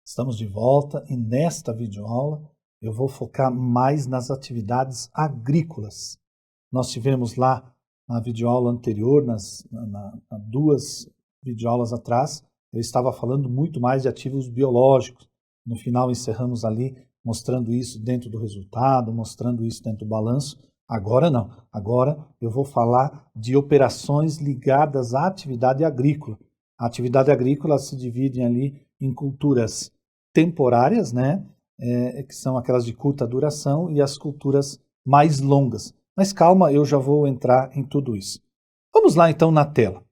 Estamos de volta e nesta videoaula eu vou focar mais nas atividades agrícolas. Nós tivemos lá na videoaula anterior, nas duas videoaulas atrás, eu estava falando muito mais de ativos biológicos. No final encerramos ali mostrando isso dentro do resultado, mostrando isso dentro do balanço. Agora não, agora eu vou falar de operações ligadas à atividade agrícola. A atividade agrícola se divide ali em culturas temporárias, né, que são aquelas de curta duração, e as culturas mais longas. Mas calma, eu já vou entrar em tudo isso. Vamos lá então na tela.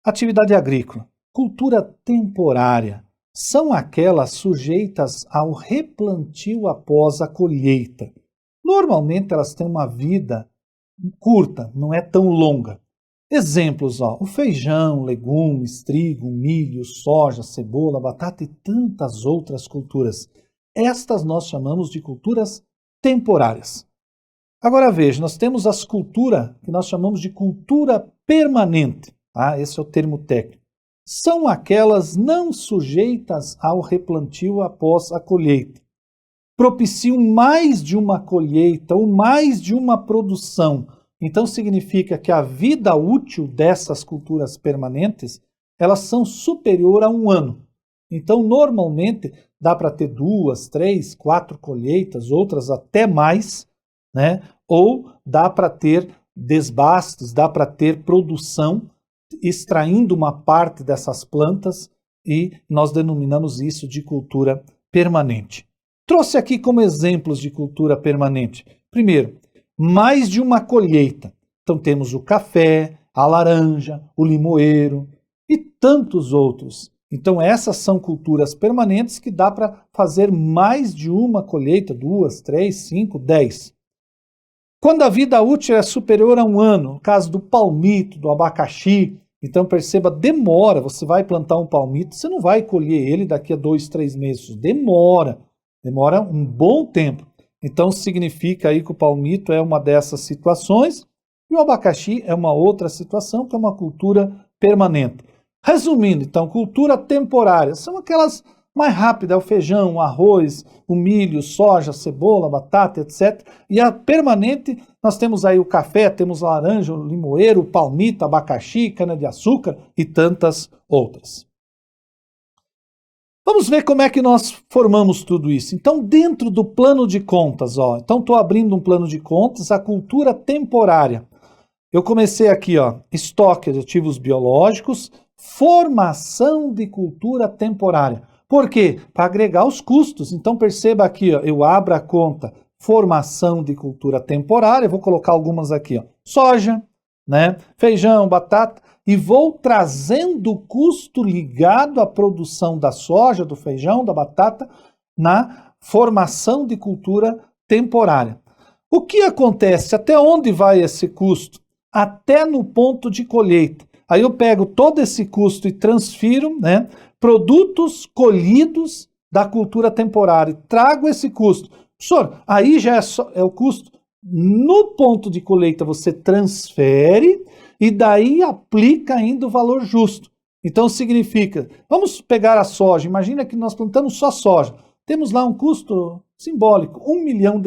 Atividade agrícola, cultura temporária, são aquelas sujeitas ao replantio após a colheita. Normalmente elas têm uma vida curta, não é tão longa. Exemplos, o feijão, legumes, trigo, milho, soja, cebola, batata e tantas outras culturas. Estas nós chamamos de culturas temporárias. Agora veja, nós temos as culturas que nós chamamos de cultura permanente. Esse é o termo técnico. São aquelas não sujeitas ao replantio após a colheita. Propiciam mais de uma colheita ou mais de uma produção. Então significa que a vida útil dessas culturas permanentes, elas são superior a 1 ano. Então normalmente dá para ter 2, 3, 4 colheitas, outras até mais, né? Ou dá para ter desbastes, dá para ter produção extraindo uma parte dessas plantas e nós denominamos isso de cultura permanente. Trouxe aqui como exemplos de cultura permanente. Primeiro, mais de uma colheita. Então temos o café, a laranja, o limoeiro e tantos outros. Então essas são culturas permanentes que dá para fazer mais de uma colheita, 2, 3, 5, 10. Quando a vida útil é superior a 1 ano, no caso do palmito, do abacaxi, então perceba, demora, você vai plantar um palmito, você não vai colher ele daqui a 2, 3 meses, demora um bom tempo. Então significa aí que o palmito é uma dessas situações e o abacaxi é uma outra situação, que é uma cultura permanente. Resumindo, então, cultura temporária são aquelas mais rápidas, é o feijão, o arroz, o milho, soja, cebola, batata, etc. E a permanente, nós temos aí o café, temos a laranja, o limoeiro, o palmito, abacaxi, cana-de-açúcar e tantas outras. Vamos ver como é que nós formamos tudo isso. Então, dentro do plano de contas, então estou abrindo um plano de contas, a cultura temporária. Eu comecei aqui, estoque de ativos biológicos, formação de cultura temporária. Por quê? Para agregar os custos. Então perceba aqui, eu abro a conta formação de cultura temporária, vou colocar algumas aqui, soja, né, feijão, batata, e vou trazendo o custo ligado à produção da soja, do feijão, da batata, na formação de cultura temporária. O que acontece? Até onde vai esse custo? Até no ponto de colheita. Aí eu pego todo esse custo e transfiro, né, produtos colhidos da cultura temporária. Trago esse custo. Professor, aí já é o custo. No ponto de colheita você transfere e daí aplica ainda o valor justo. Então significa, vamos pegar a soja, imagina que nós plantamos só soja. Temos lá um custo simbólico, R$1 milhão.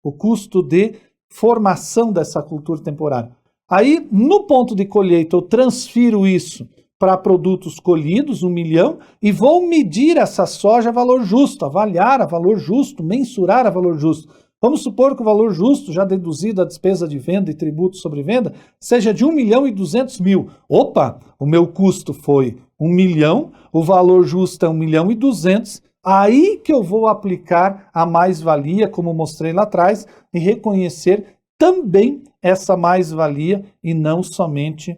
O custo de formação dessa cultura temporária. Aí, no ponto de colheita, eu transfiro isso para produtos colhidos, 1 milhão, e vou medir essa soja a valor justo, avaliar a valor justo, mensurar a valor justo. Vamos supor que o valor justo, já deduzido a despesa de venda e tributo sobre venda, seja de 1.200.000. Opa, o meu custo foi 1 milhão, o valor justo é 1.200.000, aí que eu vou aplicar a mais-valia, como mostrei lá atrás, e reconhecer também essa mais-valia e não somente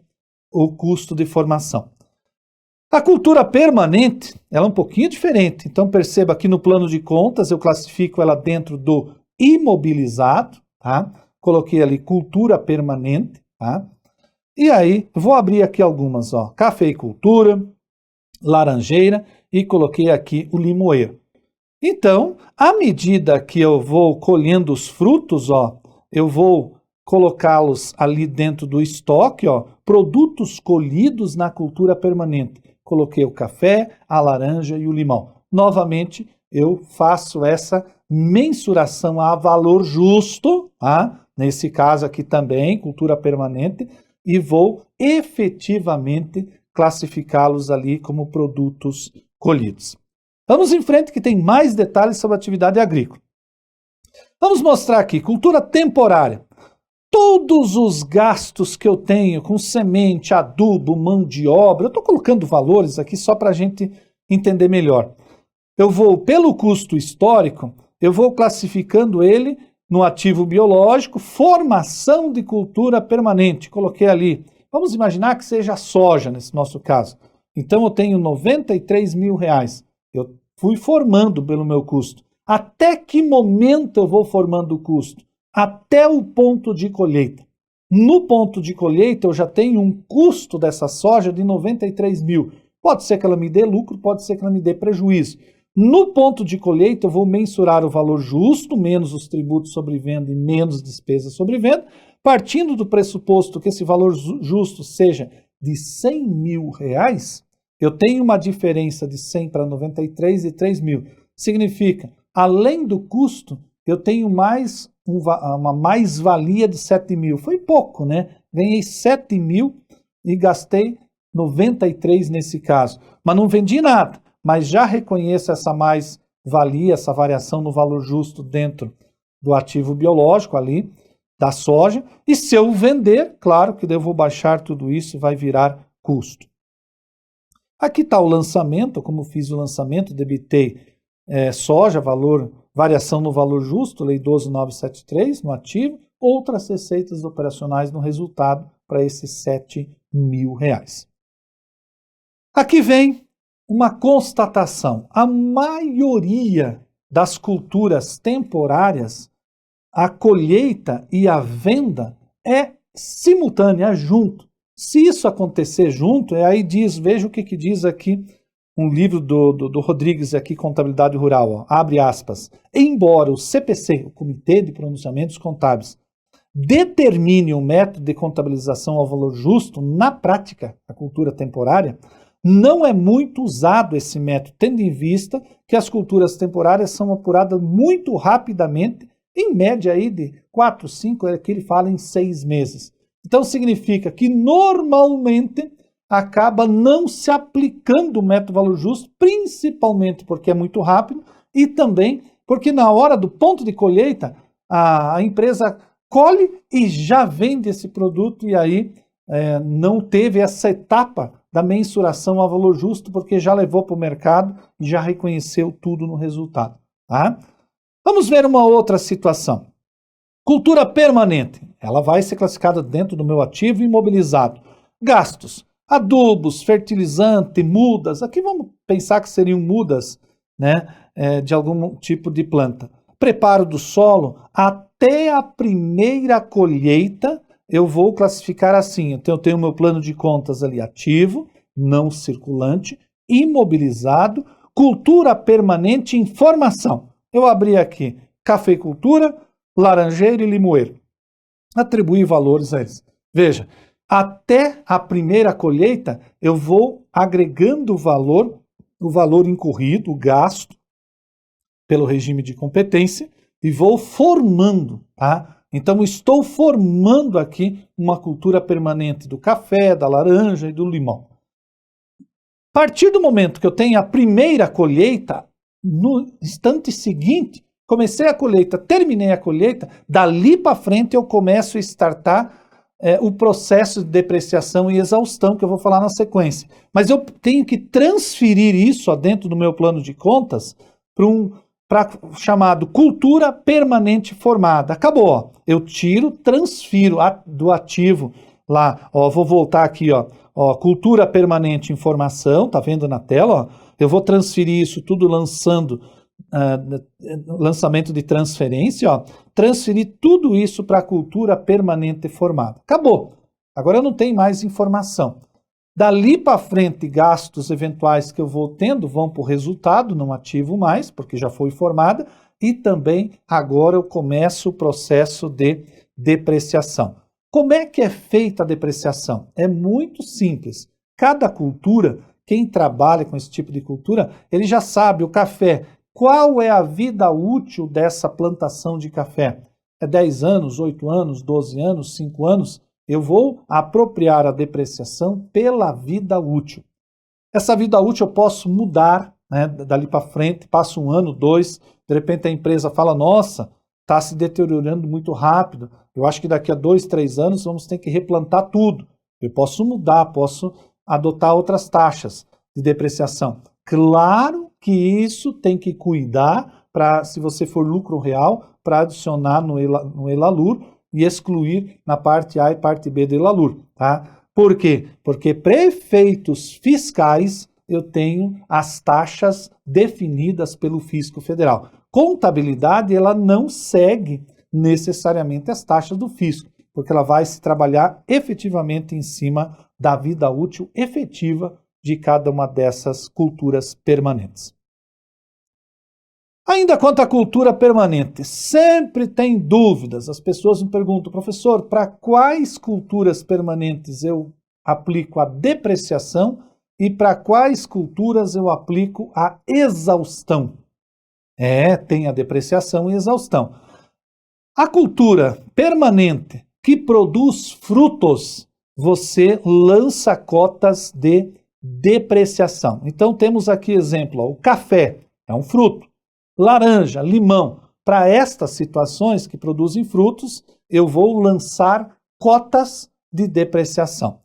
o custo de formação. A cultura permanente, ela é um pouquinho diferente. Então perceba que no plano de contas eu classifico ela dentro do imobilizado, tá? Coloquei ali cultura permanente, tá? E aí vou abrir aqui algumas, cafeicultura, laranjeira e coloquei aqui o limoeiro. Então, à medida que eu vou colhendo os frutos, eu vou colocá-los ali dentro do estoque, ó, produtos colhidos na cultura permanente. Coloquei o café, a laranja e o limão. Novamente, eu faço essa mensuração a valor justo, tá? Nesse caso aqui também, cultura permanente, e vou efetivamente classificá-los ali como produtos colhidos. Vamos em frente que tem mais detalhes sobre a atividade agrícola. Vamos mostrar aqui, cultura temporária. Todos os gastos que eu tenho com semente, adubo, mão de obra, eu estou colocando valores aqui só para a gente entender melhor. Eu vou, pelo custo histórico, eu vou classificando ele no ativo biológico, formação de cultura permanente. Coloquei ali, vamos imaginar que seja soja nesse nosso caso. Então eu tenho R$93 mil. Eu fui formando pelo meu custo. Até que momento eu vou formando o custo? Até o ponto de colheita. No ponto de colheita eu já tenho um custo dessa soja de 93 mil. Pode ser que ela me dê lucro, pode ser que ela me dê prejuízo. No ponto de colheita eu vou mensurar o valor justo, menos os tributos sobre venda e menos despesas sobre venda, partindo do pressuposto que esse valor justo seja de R$100 mil, eu tenho uma diferença de 100 para 93 e 3 mil. Significa, além do custo, eu tenho mais uma mais-valia de 7 mil. Foi pouco, né? Ganhei 7 mil e gastei 93 nesse caso. Mas não vendi nada, mas já reconheço essa mais-valia, essa variação no valor justo dentro do ativo biológico ali, da soja. E se eu vender, claro que eu vou baixar tudo isso e vai virar custo. Aqui está o lançamento, como fiz o lançamento, debitei soja, variação no valor justo, lei 12.973, no ativo, outras receitas operacionais no resultado para esses 7 mil. Aqui vem uma constatação. A maioria das culturas temporárias, a colheita e a venda é simultânea, junto. Se isso acontecer junto, aí diz, veja o que diz aqui um livro do Rodrigues aqui, Contabilidade Rural, ó, abre aspas. Embora o CPC, o Comitê de Pronunciamentos Contábeis, determine o método de contabilização ao valor justo, na prática, a cultura temporária, não é muito usado esse método, tendo em vista que as culturas temporárias são apuradas muito rapidamente, em média aí de 4, 5, é que ele fala em 6 meses. Então significa que normalmente acaba não se aplicando o método valor justo, principalmente porque é muito rápido e também porque na hora do ponto de colheita a empresa colhe e já vende esse produto e aí não teve essa etapa da mensuração ao valor justo porque já levou para o mercado e já reconheceu tudo no resultado. Tá? Vamos ver uma outra situação. Cultura permanente. Ela vai ser classificada dentro do meu ativo imobilizado. Gastos. Adubos, fertilizante, mudas. Aqui vamos pensar que seriam mudas, né, de algum tipo de planta. Preparo do solo. Até a primeira colheita, eu vou classificar assim. Então, eu tenho o meu plano de contas ali ativo, não circulante, imobilizado, cultura permanente em formação. Eu abri aqui cafeicultura, laranjeiro e limoeiro. Atribuir valores a eles. Veja, até a primeira colheita, eu vou agregando o valor incorrido, o gasto, pelo regime de competência, e vou formando, tá? Então, estou formando aqui uma cultura permanente do café, da laranja e do limão. A partir do momento que eu tenho a primeira colheita, no instante seguinte, comecei a colheita, terminei a colheita, dali para frente eu começo a startar o processo de depreciação e exaustão, que eu vou falar na sequência. Mas eu tenho que transferir isso dentro do meu plano de contas para chamado cultura permanente formada. Acabou, ó. Eu transfiro do ativo lá, ó, vou voltar aqui, ó, cultura permanente em formação, tá vendo na tela, ó? Eu vou transferir isso tudo lançamento de transferência, ó, transferir tudo isso para a cultura permanente formada. Acabou. Agora eu não tenho mais informação. Dali para frente, gastos eventuais que eu vou tendo vão para o resultado, não ativo mais, porque já foi formada, e também agora eu começo o processo de depreciação. Como é que é feita a depreciação? É muito simples. Cada cultura, quem trabalha com esse tipo de cultura, ele já sabe, o café, qual é a vida útil dessa plantação de café? É 10 anos, 8 anos, 12 anos, 5 anos? Eu vou apropriar a depreciação pela vida útil. Essa vida útil eu posso mudar, né, dali para frente, passa 1 ano, 2, de repente a empresa fala, nossa, está se deteriorando muito rápido, eu acho que daqui a 2, 3 anos vamos ter que replantar tudo. Eu posso mudar, posso adotar outras taxas de depreciação. Claro que isso tem que cuidar para, se você for lucro real, para adicionar no Elalur e excluir na parte A e parte B do Elalur, tá? Por quê? Porque para efeitos fiscais eu tenho as taxas definidas pelo Fisco Federal. Contabilidade, ela não segue necessariamente as taxas do fisco, porque ela vai se trabalhar efetivamente em cima da vida útil efetiva de cada uma dessas culturas permanentes. Ainda quanto à cultura permanente, sempre tem dúvidas. As pessoas me perguntam, professor, para quais culturas permanentes eu aplico a depreciação e para quais culturas eu aplico a exaustão? Tem a depreciação e exaustão. A cultura permanente que produz frutos, você lança cotas de depreciação. Então temos aqui exemplo, o café é um fruto, laranja, limão. Para estas situações que produzem frutos, eu vou lançar cotas de depreciação.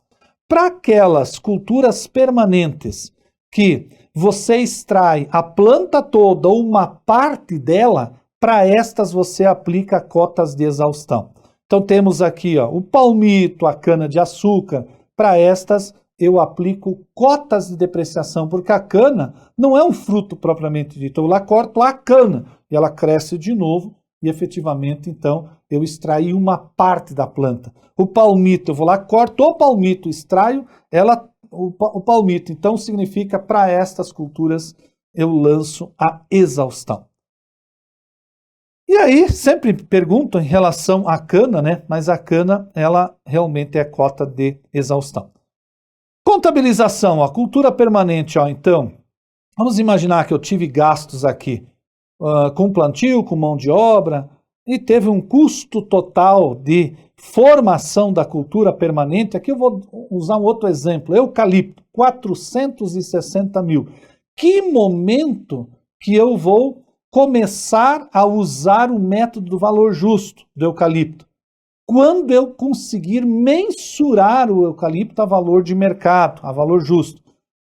Para aquelas culturas permanentes que você extrai a planta toda ou uma parte dela, para estas você aplica cotas de exaustão. Então temos aqui o palmito, a cana-de-açúcar. Para estas eu aplico cotas de depreciação, porque a cana não é um fruto propriamente dito. Eu lá corto a cana e ela cresce de novo e efetivamente então eu extraí uma parte da planta. O palmito, eu vou lá, corto o palmito, extraio o palmito. Então significa para estas culturas eu lanço a exaustão. E aí, sempre pergunto em relação à cana, né? Mas a cana, ela realmente é cota de exaustão. Contabilização, a cultura permanente, então, vamos imaginar que eu tive gastos aqui com plantio, com mão de obra, e teve um custo total de formação da cultura permanente. Aqui eu vou usar um outro exemplo, eucalipto, 460 mil. Que momento que eu vou começar a usar o método do valor justo do eucalipto? Quando eu conseguir mensurar o eucalipto a valor de mercado, a valor justo.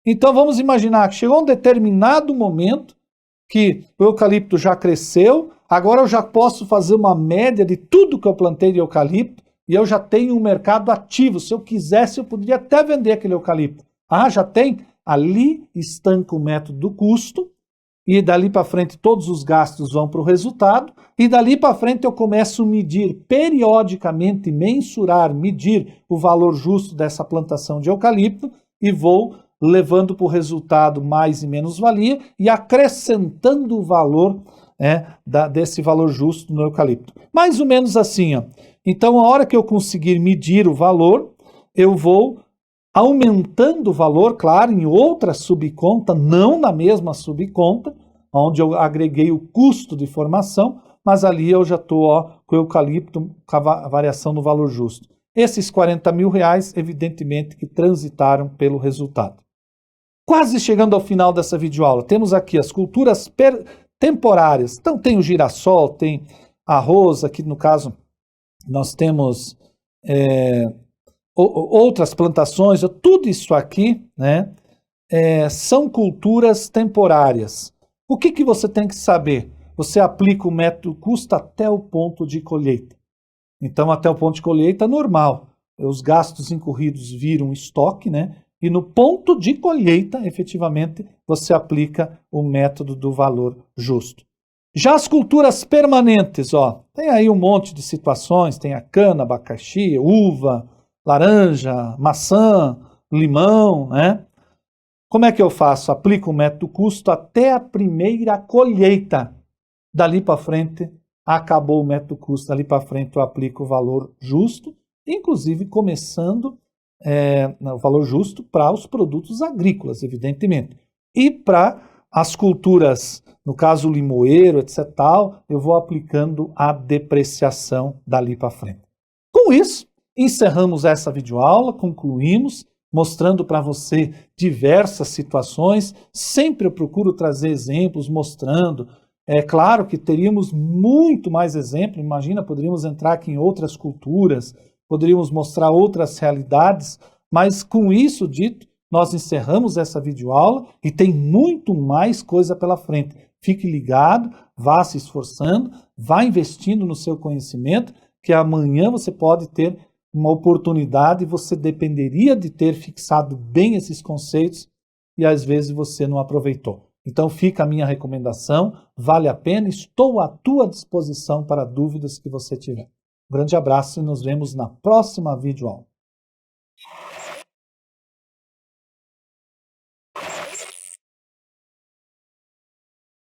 Então vamos imaginar que chegou um determinado momento que o eucalipto já cresceu, agora eu já posso fazer uma média de tudo que eu plantei de eucalipto e eu já tenho um mercado ativo. Se eu quisesse, eu poderia até vender aquele eucalipto. Ah, já tem? Ali estanca o método do custo, e dali para frente todos os gastos vão para o resultado, e dali para frente eu começo a medir periodicamente, mensurar, medir o valor justo dessa plantação de eucalipto e vou levando para o resultado mais e menos valia e acrescentando o valor desse valor justo no eucalipto. Mais ou menos assim, ó. Então, a hora que eu conseguir medir o valor, eu vou aumentando o valor, claro, em outra subconta, não na mesma subconta, onde eu agreguei o custo de formação, mas ali eu já estou com o eucalipto, com a variação no valor justo. Esses 40 mil reais, evidentemente, que transitaram pelo resultado. Quase chegando ao final dessa videoaula, temos aqui as culturas temporárias. Então tem o girassol, tem arroz, aqui no caso nós temos outras plantações, tudo isso aqui, né, são culturas temporárias. O que você tem que saber? Você aplica o método custo até o ponto de colheita. Então, até o ponto de colheita, normal. Os gastos incorridos viram estoque, né? E no ponto de colheita, efetivamente, você aplica o método do valor justo. Já as culturas permanentes, tem aí um monte de situações, tem a cana, abacaxi, uva, laranja, maçã, limão, né? Como é que eu faço? Aplico o método custo até a primeira colheita. Dali para frente, acabou o método custo, dali para frente eu aplico o valor justo, inclusive começando o valor justo para os produtos agrícolas, evidentemente. E para as culturas, no caso o limoeiro, etc. tal, eu vou aplicando a depreciação dali para frente. Com isso, encerramos essa videoaula, concluímos, mostrando para você diversas situações. Sempre eu procuro trazer exemplos, mostrando. É claro que teríamos muito mais exemplos, imagina, poderíamos entrar aqui em outras culturas, poderíamos mostrar outras realidades, mas com isso dito, nós encerramos essa videoaula e tem muito mais coisa pela frente. Fique ligado, vá se esforçando, vá investindo no seu conhecimento, que amanhã você pode ter uma oportunidade e você dependeria de ter fixado bem esses conceitos e às vezes você não aproveitou. Então fica a minha recomendação, vale a pena, estou à tua disposição para dúvidas que você tiver. Um grande abraço e nos vemos na próxima videoaula.